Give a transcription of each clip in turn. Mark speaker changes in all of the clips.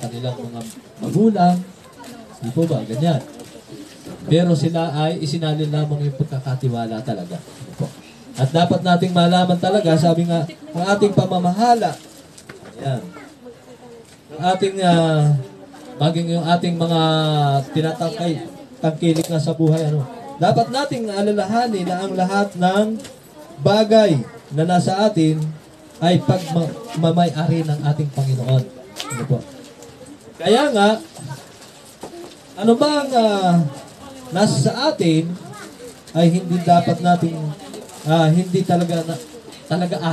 Speaker 1: kanilang mga magulang. Di po ba? Ganyan. Pero sila ay isinalin lamang yung pagkakatiwala talaga. Ano po? At dapat nating malaman talaga, sabi nga, ang ating pamamahala, yan, ang ating, maging yung ating mga tangkilik na sa buhay, ano, dapat nating alalahanin na ang lahat ng bagay na nasa atin ay pagmamay-ari ng ating Panginoon. Ano po? Kaya nga, ano ba ang nasa sa atin ay hindi dapat nating hindi talaga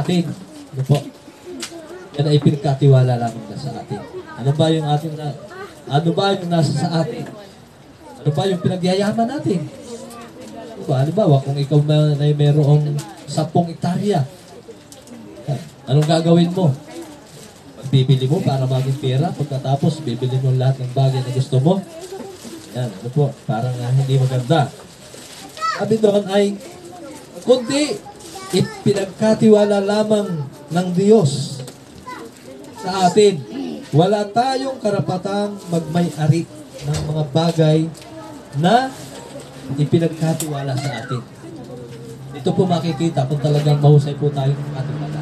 Speaker 1: atin. Ano po? Yan ay pinagkatiwala lamang na sa atin. Ano ba yung nasa sa atin? Ano ba yung pinagyayaman natin? Diba? Halimbawa, kung ikaw na mayroong 10 hektarya, anong gagawin mo? Magbibili mo para maging pera, pagkatapos bibili mo lahat ng bagay na gusto mo. Yan, ano po, parang hindi maganda. Sabi doon ay, kundi ipinagkatiwala lamang ng Diyos sa atin. Wala tayong karapatang magmay-ari ng mga bagay na ipinagkatiwala sa atin. Ito po makikita kung talagang mahusay po tayong katiwala.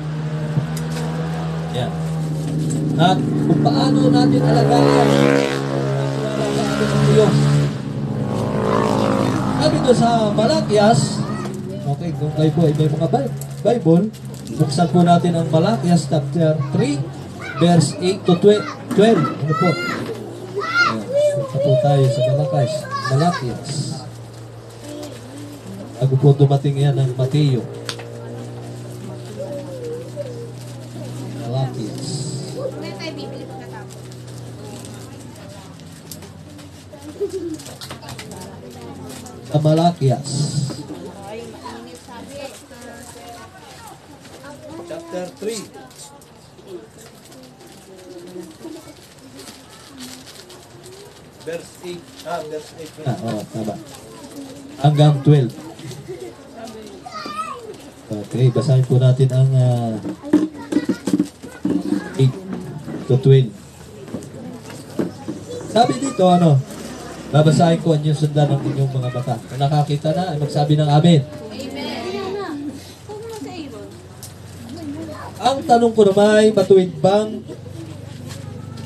Speaker 1: Yan. At kung paano natin alagaan sa atin ng Diyos. Sabi doon sa Malakias, okay, kung kayo po ay may mga Bible, buksan po natin ang Malakias chapter 3, verse 8 to 12. Ano po? Punta po tayo sa Malakias. Bago po dumating yan ng Mateo. Malakias. Sa Malakias. Chapter 3. Verse 8. Verse 8. Tama. Hanggang 12. Okay, basahin po natin ang 8 to 12. Sabi dito, babasahin ko ang inyong sundan ng inyong mga mata. Kung nakakita na, ay magsabi ng amen. Amen. Ang tanong ko naman ay, matuwid bang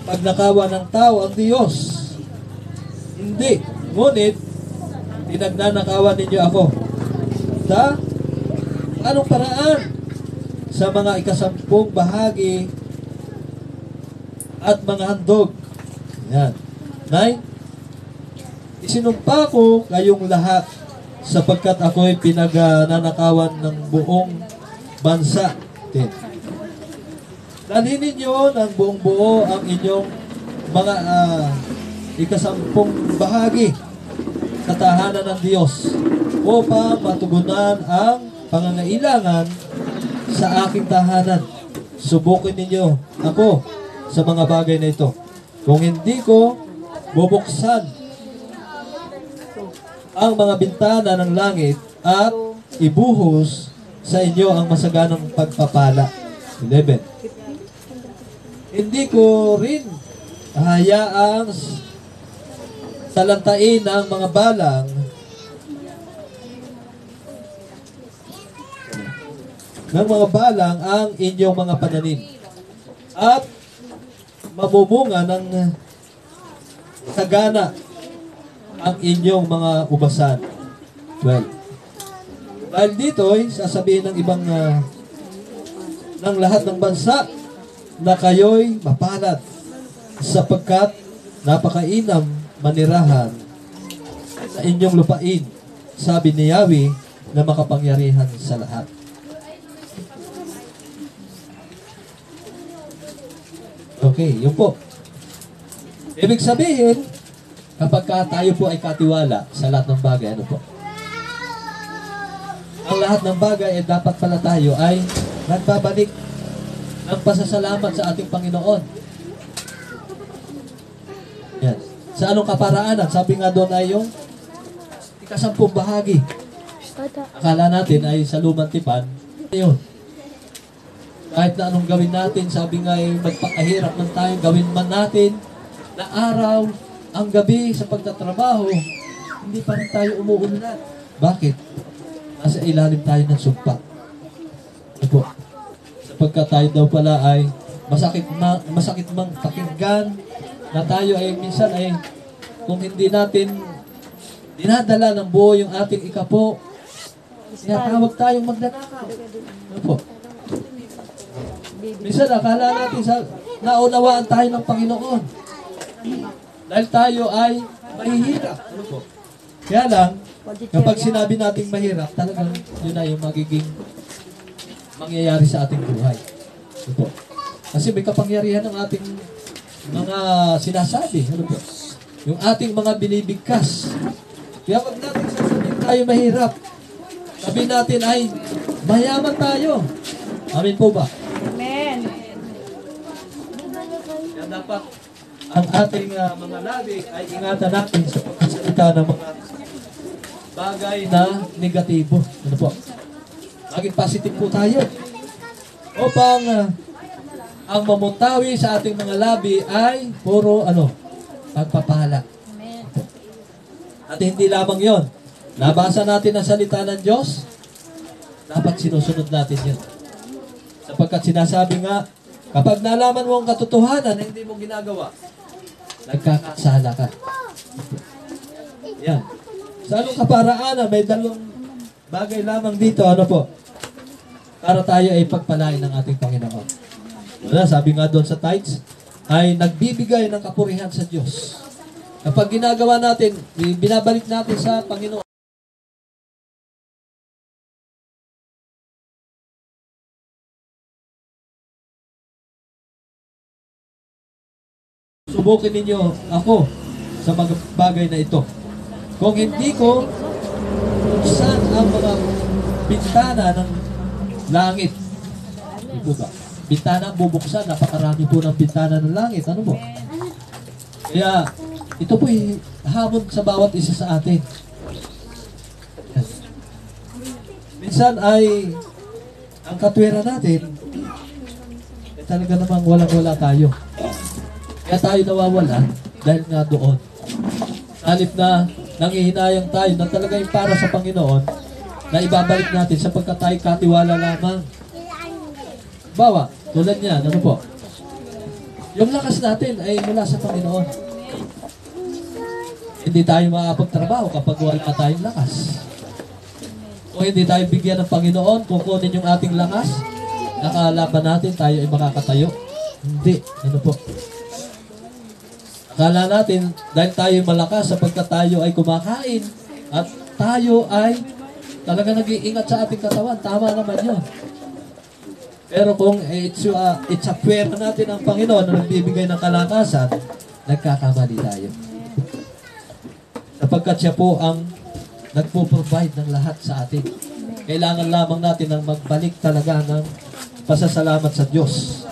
Speaker 1: pagnakawan ng tao ang Diyos? Hindi. Ngunit, pinagnanakawan ninyo ako. Sa anong paraan? Sa mga 10 bahagi at mga handog. Yan. 9. Isinumpa ko kayong lahat sapagkat ako'y pinagnanakawan ng buong bansa. 10. Dalhin ninyo ng buong buo ang inyong mga 10 bahagi sa tahanan ng Diyos upang matugunan ang pangangailangan sa aking tahanan. Subukin ninyo ako sa mga bagay na ito. Kung hindi ko bubuksan ang mga bintana ng langit at ibuhos sa inyo ang masaganang pagpapala. 11. Hindi ko rin hayaang talantain ang mga balang ang inyong mga pananim at mamumunga ng sagana ang inyong mga ubasan. 12. Dahil dito ay sasabihin ng ibang ng lahat ng bansa na kayo'y mapalad sapagkat napakainam manirahan sa inyong lupain, sabi ni Yahweh na makapangyarihan sa lahat. Okay, yun po. Ibig sabihin, kapag tayo po ay katiwala sa lahat ng bagay, ano po? Ang lahat ng bagay ay dapat pala tayo ay nagbabalik ng pasasalamat sa ating Panginoon. Yan. Sa anong kaparaanan? Sabi nga doon ay yung 10 bahagi. Akala natin ay sa lumang tipan. Yun. Kahit na anong gawin natin, sabi nga ay magpakahirap man tayo, gawin man natin, na araw, ang gabi sa pagtatrabaho, hindi pa rin tayo umuunlad. Bakit? Nasa ilalim tayo ng sumpa. Ano po? Sapagkat tayo daw pala ay masakit mang pakinggan na tayo ay minsan ay kung hindi natin dinadala ng buo yung ating ikapo, tinatawag tayong magnanakaw. Ano po? Minsan akala natin naunawaan tayo ng Panginoon. Dahil tayo ay mahihirap. Ano po? Kaya lang, kapag sinabi nating mahirap, talagang yun na yung magiging mangyayari sa ating buhay. Ano po? Kasi may kapangyarihan ng ating mga sinasabi. Ano po? Yung ating mga binibigkas. Kaya wag natin sasabihin tayo mahirap. Sabihin natin ay mayaman tayo. Amin po ba?
Speaker 2: Amen.
Speaker 1: Kaya dapat ang ating mga labi ay ingatan natin sa pagkasalita ng mga bagay na negatibo. Ano po? Maging positive po tayo. Upang ang mamuntawi sa ating mga labi ay puro pagpapala. At hindi lamang yon. Nabasa natin ang salita ng Diyos, dapat sinusunod natin yun. Sapagkat sinasabi nga, kapag nalaman mo ang katotohanan na hindi mo ginagawa, nagkakasala ka. Yan. Sa anong kaparaanan, may dalawang bagay lamang dito, para tayo ay pagpalain ng ating Panginoon. Sabi nga doon sa tithes, ay nagbibigay ng kapurihan sa Diyos. Kapag ginagawa natin, binabalik natin sa Panginoon. Subukin ninyo ako sa mga bagay na ito. Kung hindi ko buksan ang mga bintana ng langit. Hindi po ba? Bintana ang bubuksan. Napakarami po ng bintana ng langit. Ano mo? Kaya, ito po hamon sa bawat isa sa atin. Minsan ay ang katwira natin talaga namang walang-wala tayo. Kaya tayo nawawala dahil nga doon. Halip na nangihinayang tayo na talaga yung para sa Panginoon na ibabalik natin sapagkat tayo katiwala lamang. Bawa, tulad niya, po? Yung lakas natin ay mula sa Panginoon. Hindi tayo makapagtrabaho kapag wala tayong lakas. Kung hindi tayo bigyan ng Panginoon, kukunin yung ating lakas, nakalaban natin, tayo ay makakatayo. Hindi. Po? Akala natin, dahil tayo malakas sapagkat tayo ay kumakain at tayo ay talaga nag-iingat sa ating katawan. Tama naman yun. Pero kung it's a prayer natin ang Panginoon na nagbibigay ng kalakasan, nagkakamali tayo. Sapagkat siya po ang nagpo-provide ng lahat sa atin. Kailangan lamang natin ang magbalik talaga ng pasasalamat sa Diyos.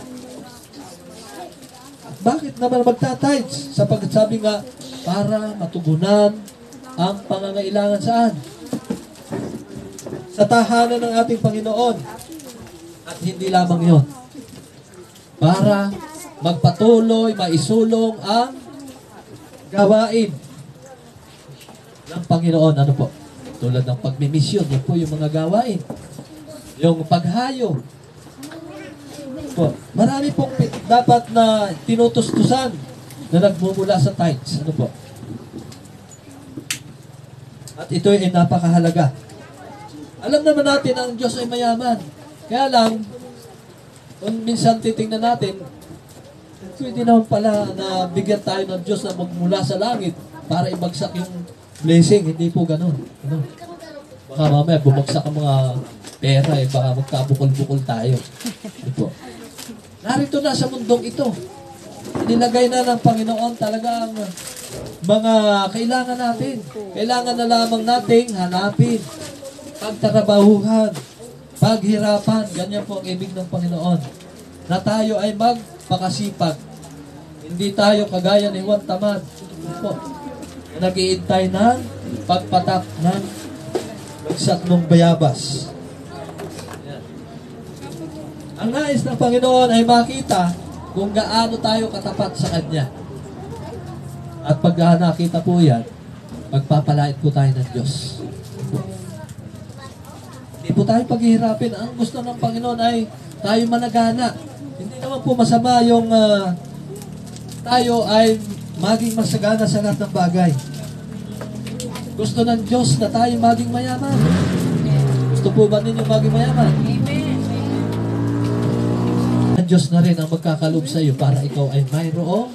Speaker 1: Bakit naman magta-tithes? Sapagkat sabi nga, para matugunan ang pangangailangan saan? Sa tahanan ng ating Panginoon. At hindi lamang yon. Para magpatuloy, maisulong ang gawain ng Panginoon. Ano po? Tulad ng pagmimisyon. Yan po yung mga gawain. Yung paghayo. Po, marami pong dapat na tinutustusan na nagmumula sa tithes. Ano po? At ito ay napakahalaga. Alam naman natin ang Diyos ay mayaman. Kaya lang, kung minsan titingnan natin, pwede naman pala na bigyan tayo ng Diyos na magmula sa langit para ibagsak yung blessing. Hindi po ganun. Ano? Baka mamaya bumagsak ang mga pera, baka magkabukol-bukol tayo. Hindi po. Narito na sa mundong ito. Nilagay na ng Panginoon talagang mga kailangan natin. Kailangan na lamang nating hanapin, pagtarabahuhan, paghirapan. Ganyan po ang ibig ng Panginoon. Na tayo ay magpakasipag. Hindi tayo kagaya ni Juan Tamad. Po, na nag-iintay ng pagpatak ng bagsak ng bayabas. Yan. Ang nais ng Panginoon ay makita kung gaano tayo katapat sa Kanya. At pag nakita po yan, pagpapalait po tayo ng Diyos. Hindi po tayo paghihirapin. Ang gusto ng Panginoon ay tayo managana. Hindi naman po masama yung tayo ay maging masagana sa lahat ng bagay. Gusto ng Diyos na tayo maging mayaman. Gusto po ba ninyo maging mayaman?
Speaker 2: Amen.
Speaker 1: Ang Diyos na rin ang magkakaloob sa iyo para ikaw ay mayroong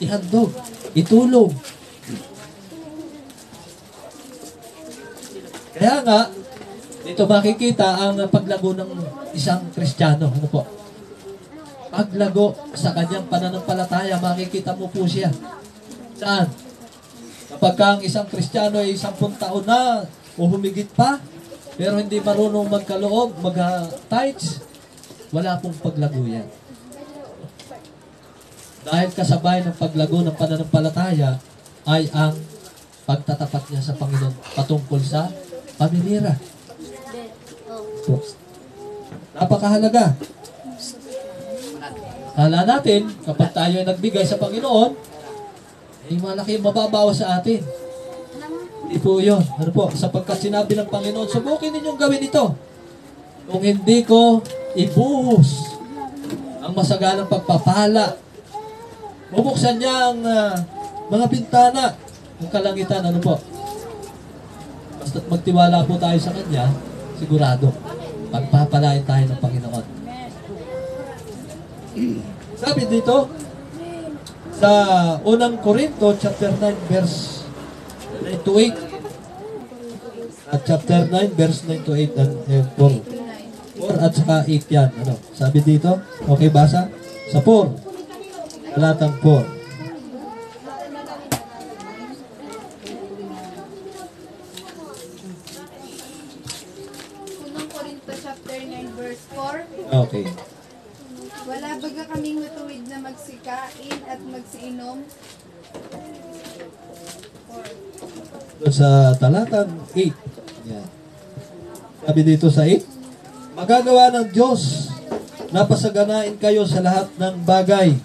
Speaker 1: ihandog, itulong. Kaya nga, dito makikita ang paglago ng isang Kristiyano. Ano po? Paglago sa kanyang pananampalataya, makikita mo po siya. Saan? Kapag ang isang Kristiyano ay 10 taon na o humigit pa, pero hindi marunong magkaloob, mag-tithes, wala pong paglago yan. Dahil kasabay ng paglago ng pananampalataya ay ang pagtatapat niya sa Panginoon patungkol sa pamilira. So, napakahalaga. Kala natin, kapag tayo ay nagbigay sa Panginoon, ay malaki mababawas sa atin. Hindi po yun. Ano po? Sapagkat sinabi ng Panginoon, subukin ninyong gawin ito. Kung hindi ko ibuhos ang masagalang pagpapala, bubuksan niya ang mga bintana ng kalangitan. Ano po? Basta't magtiwala po tayo sa Kanya, sigurado, pagpapalain tayo ng Panginoon. Sabi dito, sa unang Korinto, chapter 9, verse 9 to 8. At chapter 9, verse 9 to 8 and 4. 4 at saka 8 yan. Ano? Sabi dito, okay basa? Sa 4. Talatang 4.
Speaker 2: Unang Korinto chapter 9 verse 4.
Speaker 1: Okay.
Speaker 2: Wala baga kaming matuwid na magsikain at magsiinom.
Speaker 1: Doon sa talatang 8. Yan. Sabi dito sa 8, magagawa ng Diyos na pasaganain kayo sa lahat ng bagay